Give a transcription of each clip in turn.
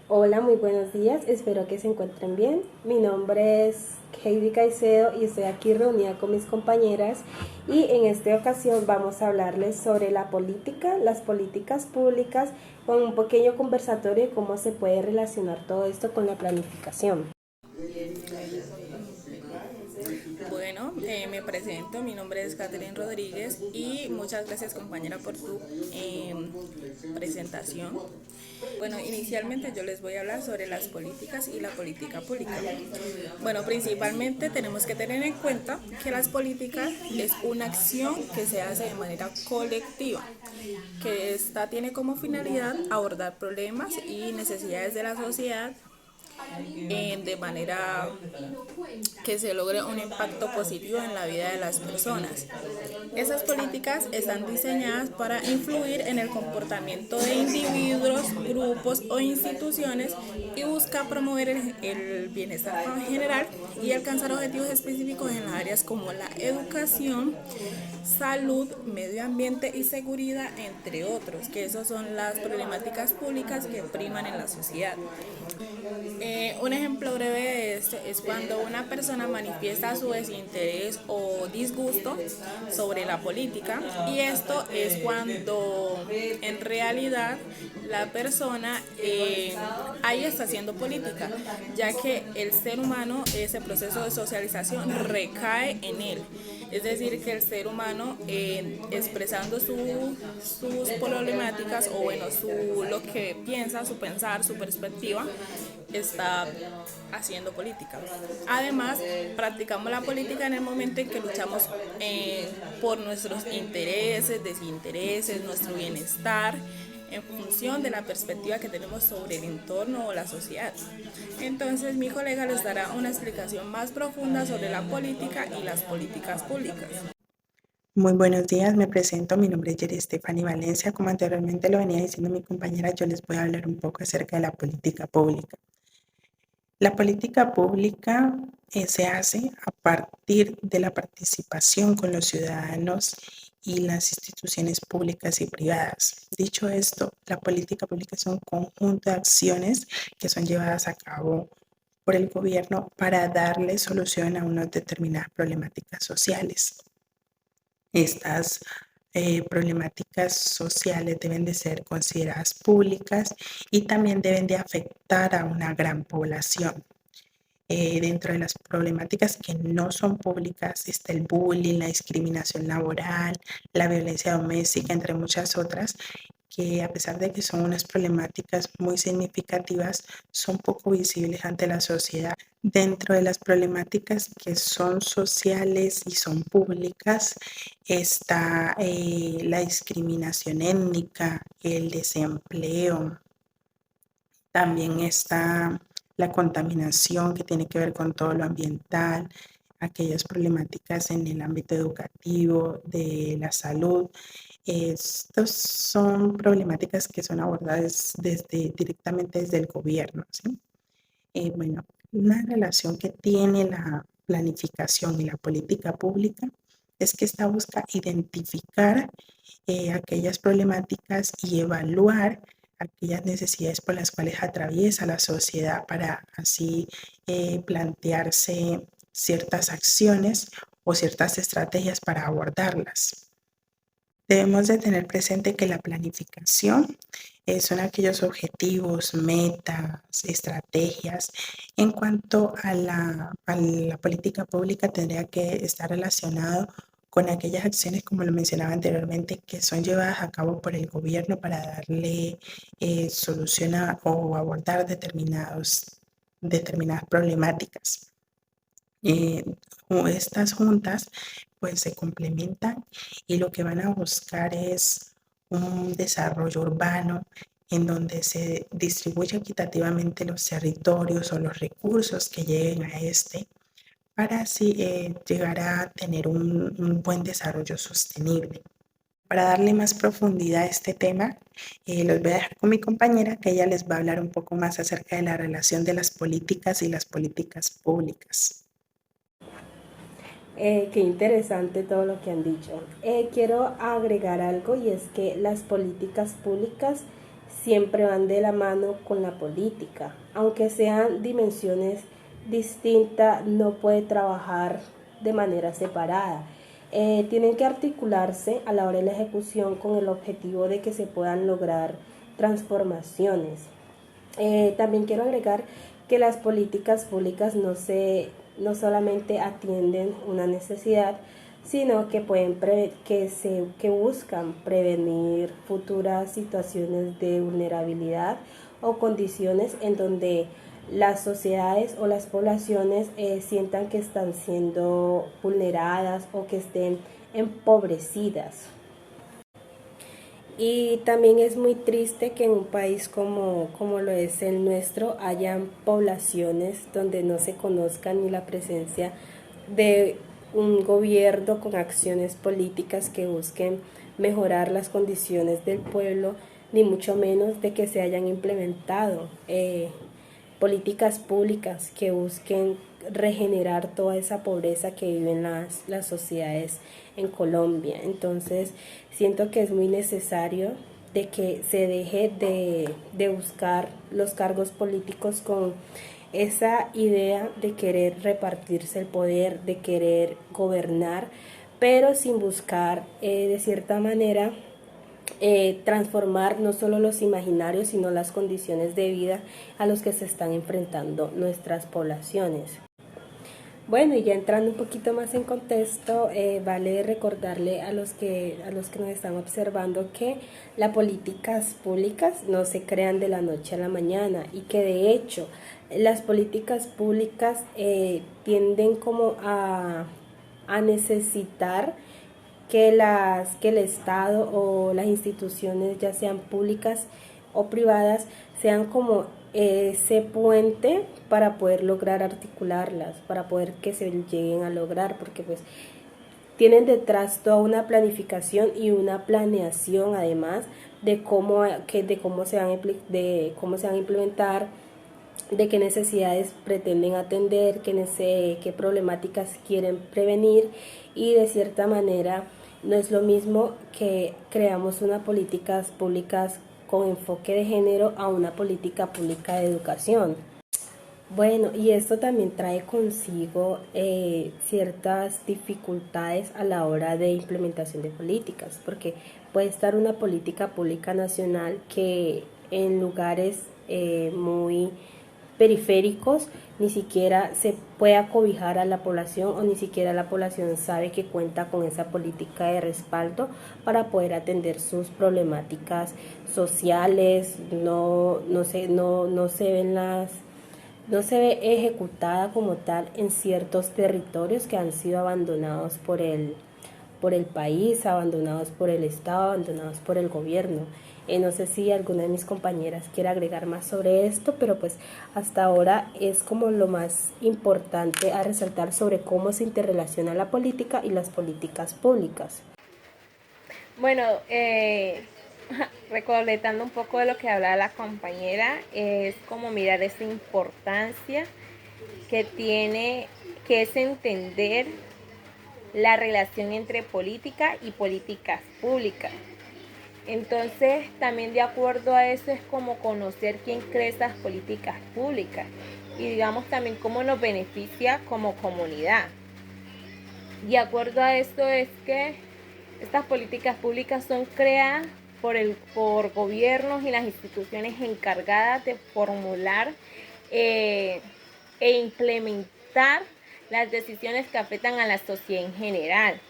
Hola, muy buenos días, espero que se encuentren bien. Mi nombre es Heidi Caicedo y estoy aquí reunida con mis compañeras y en esta ocasión vamos a hablarles sobre la política, las políticas públicas, con un pequeño conversatorio de cómo se puede relacionar todo esto con la planificación. Bueno, me presento, mi nombre es Catherine Rodríguez y muchas gracias compañera por tu presentación. Bueno, inicialmente yo les voy a hablar sobre las políticas y la política pública. Bueno, principalmente tenemos que tener en cuenta que las políticas es una acción que se hace de manera colectiva, que esta tiene como finalidad abordar problemas y necesidades de la sociedad de manera que se logre un impacto positivo en la vida de las personas. Esas políticas están diseñadas para influir en el comportamiento de individuos, grupos o instituciones y busca promover el bienestar general y alcanzar objetivos específicos en las áreas como la educación, salud, medio ambiente y seguridad, entre otros, que esas son las problemáticas públicas que priman en la sociedad. Un ejemplo breve de esto es cuando una persona manifiesta su desinterés o disgusto sobre la política, y esto es cuando en realidad la persona ahí está haciendo política, ya que el ser humano, ese proceso de socialización recae en él. Es decir, que el ser humano expresando sus problemáticas o bueno, lo que piensa, su pensar, su perspectiva, está haciendo política. Además, practicamos la política en el momento en que luchamos por nuestros intereses, desintereses, nuestro bienestar, en función de la perspectiva que tenemos sobre el entorno o la sociedad. Entonces, mi colega les dará una explicación más profunda sobre la política y las políticas públicas. Muy buenos días, me presento, mi nombre es Yeri Estefany Valencia. Como anteriormente lo venía diciendo mi compañera, yo les voy a hablar un poco acerca de la política pública. La política pública se hace a partir de la participación con los ciudadanos y las instituciones públicas y privadas. Dicho esto, la política pública es un conjunto de acciones que son llevadas a cabo por el gobierno para darle solución a unas determinadas problemáticas sociales. Estas problemáticas sociales deben de ser consideradas públicas y también deben de afectar a una gran población. Dentro de las problemáticas que no son públicas está el bullying, la discriminación laboral, la violencia doméstica, entre muchas otras, que a pesar de que son unas problemáticas muy significativas, son poco visibles ante la sociedad. Dentro de las problemáticas que son sociales y son públicas está la discriminación étnica, el desempleo, también está la contaminación que tiene que ver con todo lo ambiental, aquellas problemáticas en el ámbito educativo, de la salud. Estas son problemáticas que son abordadas directamente desde el gobierno, ¿sí? Bueno, una relación que tiene la planificación y la política pública es que esta busca identificar aquellas problemáticas y evaluar aquellas necesidades por las cuales atraviesa la sociedad para así plantearse ciertas acciones o ciertas estrategias para abordarlas. Debemos de tener presente que la planificación son aquellos objetivos, metas, estrategias. En cuanto a la política pública, tendría que estar relacionado con aquellas acciones, como lo mencionaba anteriormente, que son llevadas a cabo por el gobierno para darle solución o abordar determinadas problemáticas. Eh, Estas juntas pues se complementan y lo que van a buscar es un desarrollo urbano en donde se distribuye equitativamente los territorios o los recursos que lleguen a este para así llegar a tener un buen desarrollo sostenible. Para darle más profundidad a este tema, los voy a dejar con mi compañera que ella les va a hablar un poco más acerca de la relación de las políticas y las políticas públicas. Qué interesante todo lo que han dicho. Quiero agregar algo y es que las políticas públicas siempre van de la mano con la política. Aunque sean dimensiones distintas, no puede trabajar de manera separada. Tienen que articularse a la hora de la ejecución con el objetivo de que se puedan lograr transformaciones. También quiero agregar que las políticas públicas no solamente atienden una necesidad, sino que que buscan prevenir futuras situaciones de vulnerabilidad o condiciones en donde las sociedades o las poblaciones sientan que están siendo vulneradas o que estén empobrecidas. Y también es muy triste que en un país como lo es el nuestro hayan poblaciones donde no se conozca ni la presencia de un gobierno con acciones políticas que busquen mejorar las condiciones del pueblo, ni mucho menos de que se hayan implementado políticas públicas que busquen regenerar toda esa pobreza que viven las sociedades en Colombia. Entonces siento que es muy necesario de que se deje de buscar los cargos políticos con esa idea de querer repartirse el poder, de querer gobernar, pero sin buscar de cierta manera transformar no solo los imaginarios, sino las condiciones de vida a los que se están enfrentando nuestras poblaciones. Bueno, y ya entrando un poquito más en contexto, vale recordarle a los que nos están observando que las políticas públicas no se crean de la noche a la mañana y que de hecho las políticas públicas tienden como a necesitar que el Estado o las instituciones, ya sean públicas o privadas, sean como ese puente para poder lograr articularlas, para poder que se lleguen a lograr, porque pues tienen detrás toda una planificación y una planeación además de cómo se van a implementar, de qué necesidades pretenden atender, qué problemáticas quieren prevenir, y de cierta manera no es lo mismo que creamos unas políticas públicas con enfoque de género a una política pública de educación. Bueno, y esto también trae consigo ciertas dificultades a la hora de implementación de políticas, porque puede estar una política pública nacional que en lugares muy periféricos ni siquiera se puede acobijar a la población, o ni siquiera la población sabe que cuenta con esa política de respaldo para poder atender sus problemáticas sociales. No se ve ejecutada como tal en ciertos territorios que han sido abandonados por el país, abandonados por el Estado, abandonados por el gobierno. No sé si alguna de mis compañeras quiere agregar más sobre esto, pero pues hasta ahora es como lo más importante a resaltar sobre cómo se interrelaciona la política y las políticas públicas. Bueno, recolectando un poco de lo que hablaba la compañera, es como mirar esa importancia que tiene, que es entender la relación entre política y políticas públicas. Entonces, también de acuerdo a eso es como conocer quién crea esas políticas públicas y digamos también cómo nos beneficia como comunidad. De acuerdo a esto es que estas políticas públicas son creadas por gobiernos y las instituciones encargadas de formular e implementar las decisiones que afectan a la sociedad en general.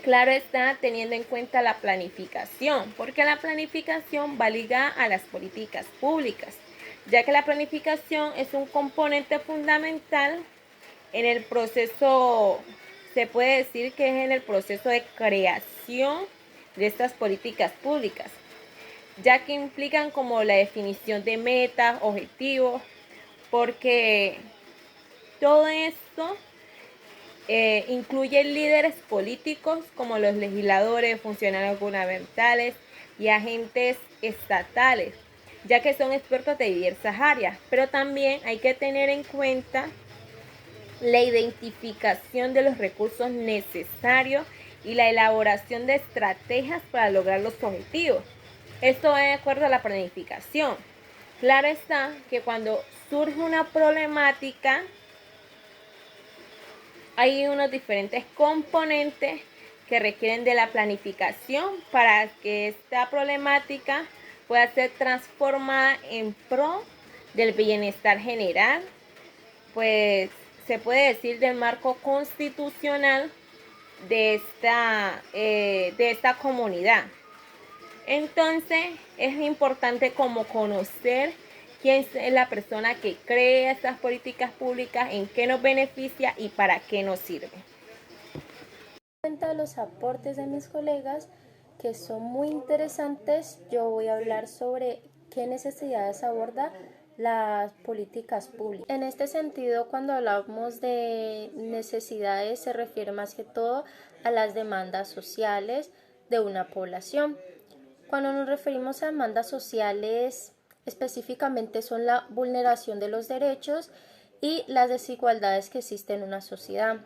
Claro está, teniendo en cuenta la planificación, porque la planificación va ligada a las políticas públicas, ya que la planificación es un componente fundamental en el proceso, se puede decir que es en el proceso de creación de estas políticas públicas, ya que implican como la definición de metas, objetivos, porque todo esto incluye líderes políticos como los legisladores, funcionarios gubernamentales y agentes estatales, ya que son expertos de diversas áreas, pero también hay que tener en cuenta la identificación de los recursos necesarios y la elaboración de estrategias para lograr los objetivos. Esto va de acuerdo a la planificación. Claro está que cuando surge una problemática, hay unos diferentes componentes que requieren de la planificación para que esta problemática pueda ser transformada en pro del bienestar general, pues se puede decir del marco constitucional de esta comunidad. Entonces es importante como conocer quién es la persona que crea estas políticas públicas, en qué nos beneficia y para qué nos sirve. Cuenta de los aportes de mis colegas que son muy interesantes, yo voy a hablar sobre qué necesidades aborda las políticas públicas. En este sentido, cuando hablamos de necesidades, se refiere más que todo a las demandas sociales de una población. Cuando nos referimos a demandas sociales, específicamente son la vulneración de los derechos y las desigualdades que existen en una sociedad.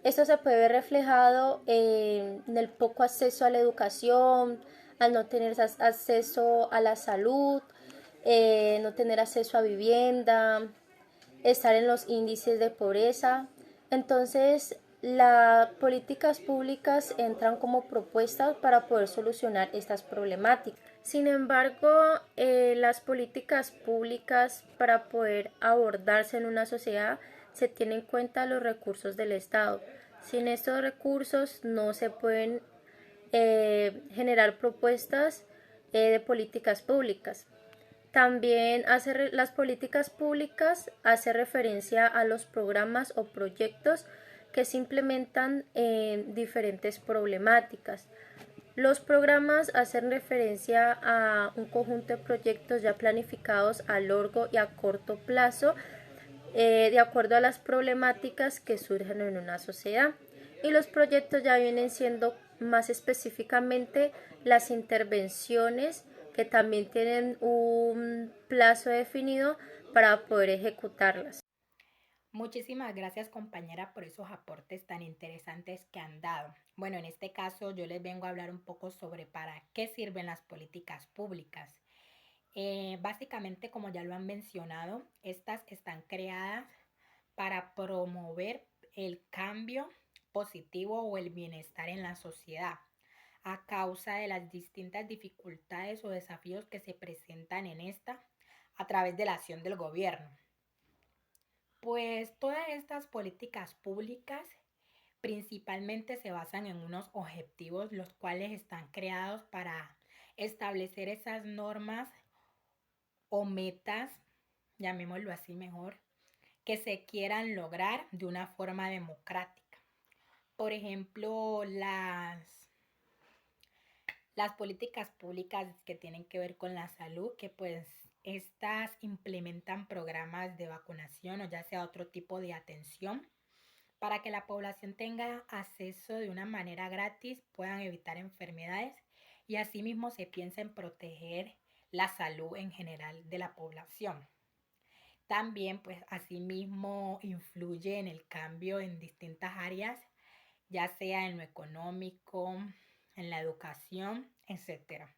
Esto se puede ver reflejado en el poco acceso a la educación, al no tener acceso a la salud, no tener acceso a vivienda, estar en los índices de pobreza. Entonces, las políticas públicas entran como propuestas para poder solucionar estas problemáticas. Sin embargo, las políticas públicas para poder abordarse en una sociedad se tienen en cuenta los recursos del Estado. Sin estos recursos no se pueden generar propuestas de políticas públicas. También las políticas públicas hace referencia a los programas o proyectos que se implementan en diferentes problemáticas. Los programas hacen referencia a un conjunto de proyectos ya planificados a largo y a corto plazo, de acuerdo a las problemáticas que surgen en una sociedad. Y los proyectos ya vienen siendo más específicamente las intervenciones que también tienen un plazo definido para poder ejecutarlas. Muchísimas gracias compañera por esos aportes tan interesantes que han dado. Bueno, en este caso yo les vengo a hablar un poco sobre para qué sirven las políticas públicas. Básicamente, como ya lo han mencionado, estas están creadas para promover el cambio positivo o el bienestar en la sociedad a causa de las distintas dificultades o desafíos que se presentan en esta a través de la acción del gobierno. Pues todas estas políticas públicas principalmente se basan en unos objetivos los cuales están creados para establecer esas normas o metas, llamémoslo así mejor, que se quieran lograr de una forma democrática. Por ejemplo, las políticas públicas que tienen que ver con la salud, que pues estas implementan programas de vacunación o ya sea otro tipo de atención para que la población tenga acceso de una manera gratis, puedan evitar enfermedades y asimismo se piensa en proteger la salud en general de la población. También pues asimismo influye en el cambio en distintas áreas, ya sea en lo económico, en la educación, etcétera.